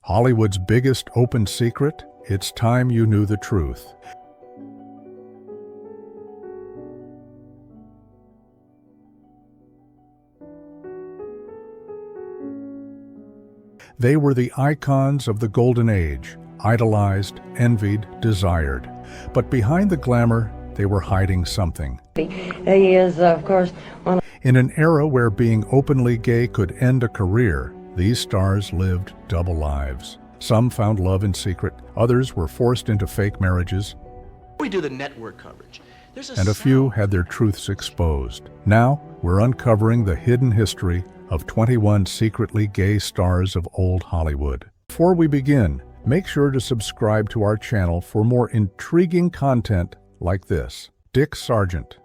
Hollywood's biggest open secret? It's time you knew the truth. They were the icons of the golden age, idolized, envied, desired. But behind the glamour, they were hiding something. He is, of course, one. In an era where being openly gay could end a career, these stars lived double lives. Some found love in secret, others were forced into fake marriages, We do the network coverage. and a few had their truths exposed. Now, we're uncovering the hidden history of 21 secretly gay stars of old Hollywood. Before we begin, make sure to subscribe to our channel for more intriguing content like this. Dick Sargent.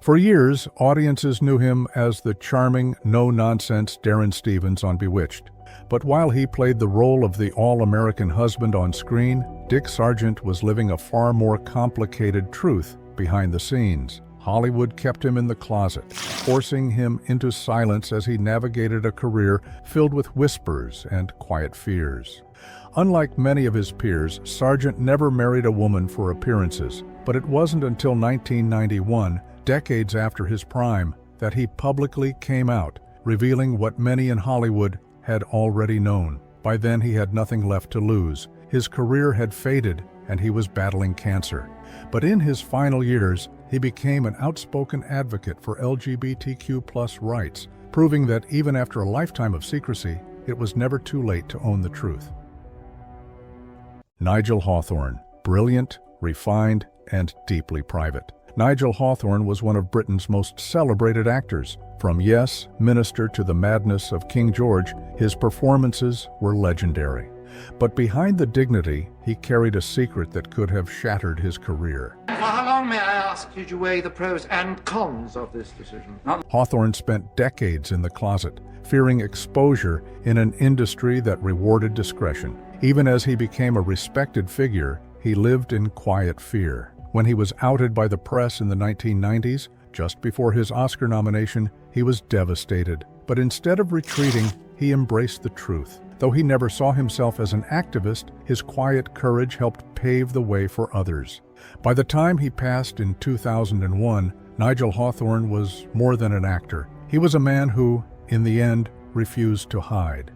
For years, audiences knew him as the charming, no-nonsense Darren Stevens on Bewitched. But while he played the role of the all-American husband on screen, Dick Sargent was living a far more complicated truth behind the scenes. Hollywood kept him in the closet, forcing him into silence as he navigated a career filled with whispers and quiet fears. Unlike many of his peers, Sargent never married a woman for appearances, but it wasn't until 1991, decades after his prime, that he publicly came out, revealing what many in Hollywood had already known. By then, he had nothing left to lose. His career had faded, and he was battling cancer. But in his final years, he became an outspoken advocate for LGBTQ+ rights, proving that even after a lifetime of secrecy, it was never too late to own the truth. Nigel Hawthorne. Brilliant, refined, and deeply private. Nigel Hawthorne was one of Britain's most celebrated actors. From Yes, Minister to the Madness of King George, his performances were legendary. But behind the dignity, he carried a secret that could have shattered his career. For how long, may I ask, did you weigh the pros and cons of this decision? Hawthorne spent decades in the closet, fearing exposure in an industry that rewarded discretion. Even as he became a respected figure, he lived in quiet fear. When he was outed by the press in the 1990s, just before his Oscar nomination, he was devastated. But instead of retreating, he embraced the truth. Though he never saw himself as an activist, his quiet courage helped pave the way for others. By the time he passed in 2001, Nigel Hawthorne was more than an actor. He was a man who, in the end, refused to hide.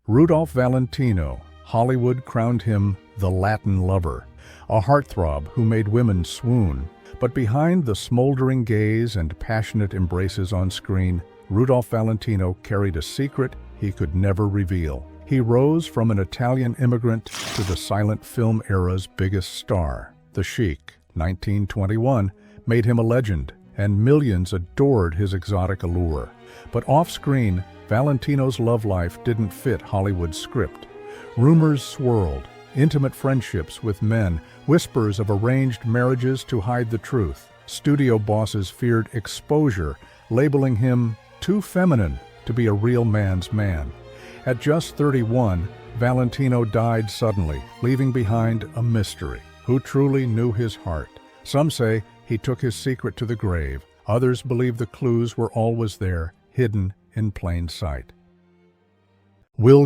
Rudolph Valentino. Hollywood crowned him the Latin lover, a heartthrob who made women swoon. But behind the smoldering gaze and passionate embraces on screen, Rudolph Valentino carried a secret he could never reveal. He rose from an Italian immigrant to the silent film era's biggest star. The Sheik, 1921, made him a legend, and millions adored his exotic allure. But off-screen, Valentino's love life didn't fit Hollywood's script. Rumors swirled, intimate friendships with men, whispers of arranged marriages to hide the truth. Studio bosses feared exposure, labeling him too feminine to be a real man's man. At just 31, Valentino died suddenly, leaving behind a mystery. Who truly knew his heart? Some say he took his secret to the grave. Others believe the clues were always there, hidden in plain sight.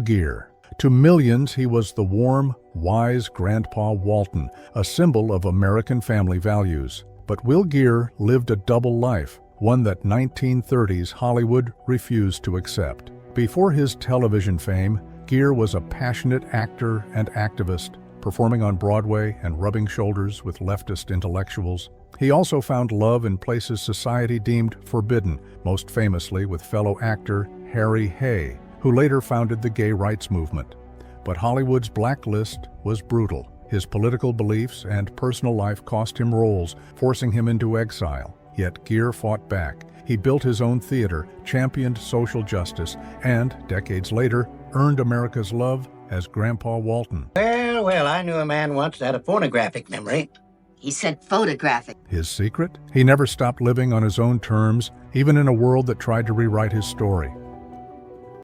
Geer. To millions, he was the warm, wise Grandpa Walton, a symbol of American family values. But Geer lived a double life, one that 1930s Hollywood refused to accept. Before his television fame, Geer was a passionate actor and activist, performing on Broadway and rubbing shoulders with leftist intellectuals. He also found love in places society deemed forbidden, most famously with fellow actor Harry Hay, who later founded the gay rights movement. But Hollywood's blacklist was brutal. His political beliefs and personal life cost him roles, forcing him into exile. Yet Geer fought back. He built his own theater, championed social justice, and, decades later, earned America's love as Grandpa Walton. Well, I knew a man once that had a phonographic memory. He said photographic. His secret? He never stopped living on his own terms, even in a world that tried to rewrite his story.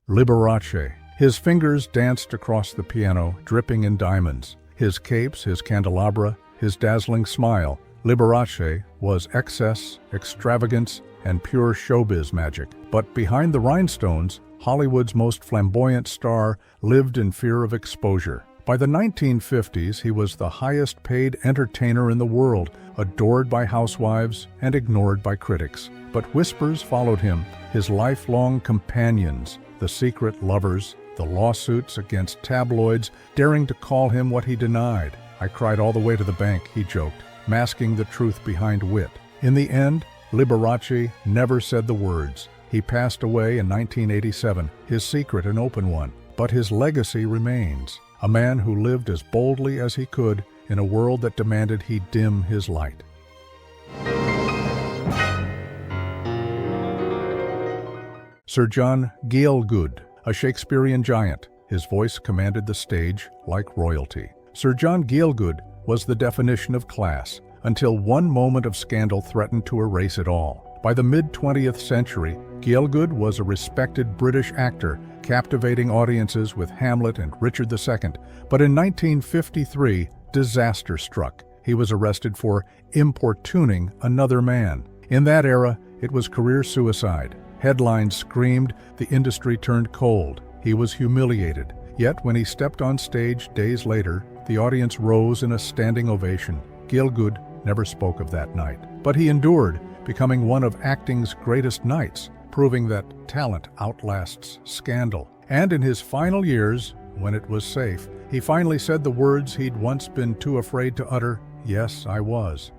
Liberace. His fingers danced across the piano, dripping in diamonds. His capes, his candelabra, his dazzling smile. Liberace was excess, extravagance, and pure showbiz magic. But behind the rhinestones, Hollywood's most flamboyant star lived in fear of exposure. By the 1950s, he was the highest-paid entertainer in the world, adored by housewives and ignored by critics. But whispers followed him, his lifelong companions, the secret lovers, the lawsuits against tabloids, daring to call him what he denied. "I cried all the way to the bank," he joked, masking the truth behind wit. In the end, Liberace never said the words. He passed away in 1987, his secret an open one. But his legacy remains. A man who lived as boldly as he could in a world that demanded he dim his light. Sir John Gielgud, a Shakespearean giant. His voice commanded the stage like royalty. Sir John Gielgud was the definition of class, until one moment of scandal threatened to erase it all. By the mid-20th century, Gielgud was a respected British actor, captivating audiences with Hamlet and Richard II. But in 1953, disaster struck. He was arrested for importuning another man. In that era, it was career suicide. Headlines screamed, the industry turned cold. He was humiliated. Yet when he stepped on stage days later, the audience rose in a standing ovation. Gielgud never spoke of that night. But he endured, becoming one of acting's greatest knights, proving that talent outlasts scandal. And in his final years, when it was safe, he finally said the words he'd once been too afraid to utter, "Yes, I was."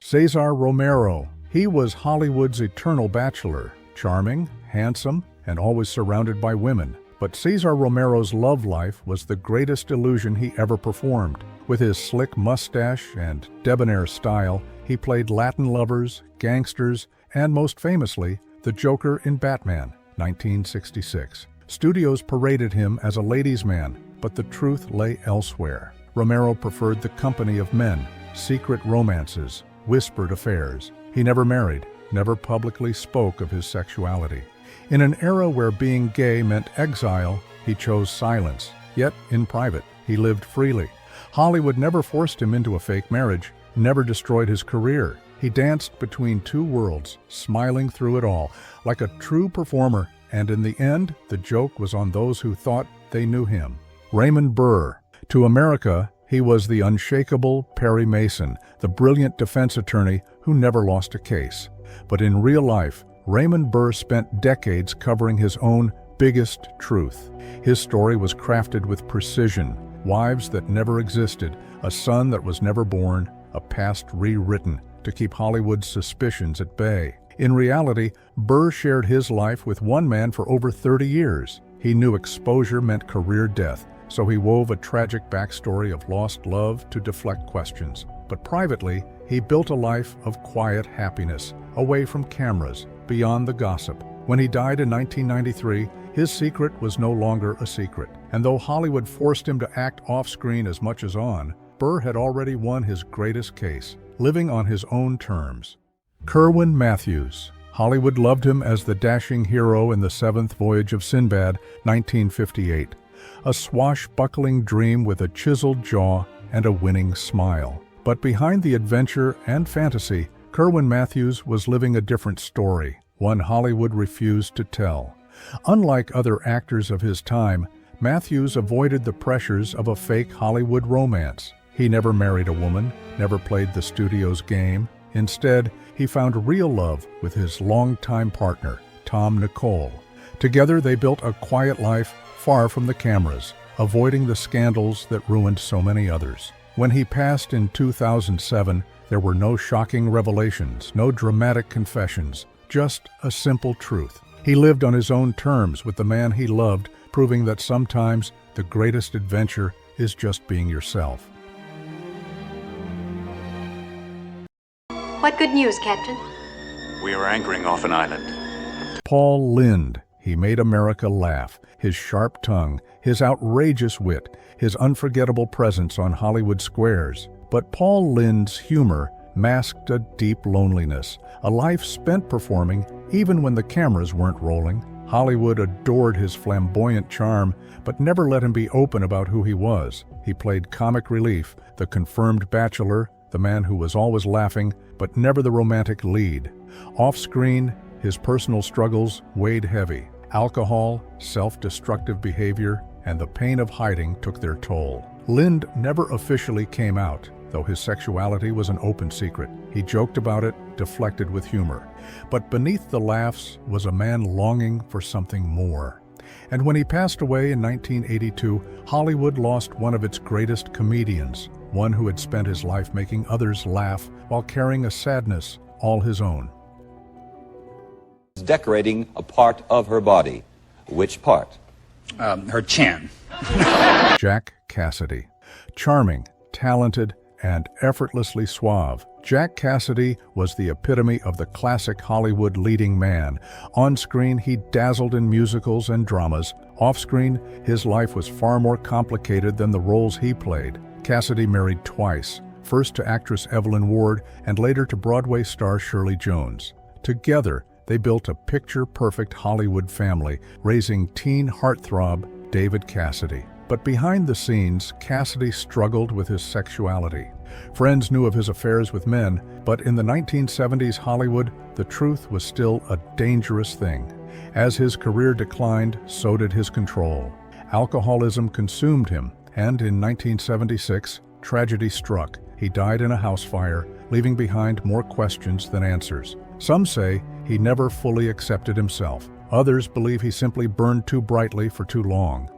Cesar Romero. He was Hollywood's eternal bachelor, charming, handsome, and always surrounded by women. But Cesar Romero's love life was the greatest illusion he ever performed. With his slick mustache and debonair style, he played Latin lovers, gangsters, and most famously, the Joker in Batman, 1966. Studios paraded him as a ladies' man, but the truth lay elsewhere. Romero preferred the company of men, secret romances, whispered affairs. He never married, never publicly spoke of his sexuality. In an era where being gay meant exile, he chose silence. Yet, in private, he lived freely. Hollywood never forced him into a fake marriage, never destroyed his career. He danced between two worlds, smiling through it all, like a true performer, and in the end, the joke was on those who thought they knew him. Raymond Burr. To America, he was the unshakable Perry Mason, the brilliant defense attorney who never lost a case. But in real life, Raymond Burr spent decades covering his own biggest truth. His story was crafted with precision, wives that never existed, a son that was never born, a past rewritten to keep Hollywood's suspicions at bay. In reality, Burr shared his life with one man for over 30 years. He knew exposure meant career death, so he wove a tragic backstory of lost love to deflect questions. But privately, he built a life of quiet happiness, away from cameras, beyond the gossip. When he died in 1993, his secret was no longer a secret. And though Hollywood forced him to act off-screen as much as on, Burr had already won his greatest case, living on his own terms. Kerwin Mathews. Hollywood loved him as the dashing hero in The Seventh Voyage of Sinbad, 1958. A swashbuckling dream with a chiseled jaw and a winning smile. But behind the adventure and fantasy, Kerwin Mathews was living a different story, one Hollywood refused to tell. Unlike other actors of his time, Mathews avoided the pressures of a fake Hollywood romance. He never married a woman, never played the studio's game. Instead, he found real love with his longtime partner, Tom Nicole. Together, they built a quiet life far from the cameras, avoiding the scandals that ruined so many others. When he passed in 2007, there were no shocking revelations, no dramatic confessions, just a simple truth. He lived on his own terms with the man he loved, proving that sometimes the greatest adventure is just being yourself. What good news, Captain? We are anchoring off an island. Paul Lynde. He made America laugh. His sharp tongue, his outrageous wit, his unforgettable presence on Hollywood squares. But Paul Lynde's humor masked a deep loneliness, a life spent performing even when the cameras weren't rolling. Hollywood adored his flamboyant charm, but never let him be open about who he was. He played comic relief, the confirmed bachelor, the man who was always laughing, but never the romantic lead. Off-screen, his personal struggles weighed heavy. Alcohol, self-destructive behavior, and the pain of hiding took their toll. Lynde never officially came out, though his sexuality was an open secret. He joked about it, deflected with humor. But beneath the laughs was a man longing for something more. And when he passed away in 1982, Hollywood lost one of its greatest comedians, one who had spent his life making others laugh while carrying a sadness all his own. Decorating a part of her body. Which part? Her chin. Jack Cassidy. Charming, talented, and effortlessly suave, Jack Cassidy was the epitome of the classic Hollywood leading man. On screen, he dazzled in musicals and dramas. Off-screen, his life was far more complicated than the roles he played. Cassidy married twice, first to actress Evelyn Ward and later to Broadway star Shirley Jones. Together, they built a picture-perfect Hollywood family, raising teen heartthrob David Cassidy. But behind the scenes, Cassidy struggled with his sexuality. Friends knew of his affairs with men, but in the 1970s Hollywood, the truth was still a dangerous thing. As his career declined, so did his control. Alcoholism consumed him, and in 1976, tragedy struck. He died in a house fire, leaving behind more questions than answers. Some say he never fully accepted himself. Others believe he simply burned too brightly for too long.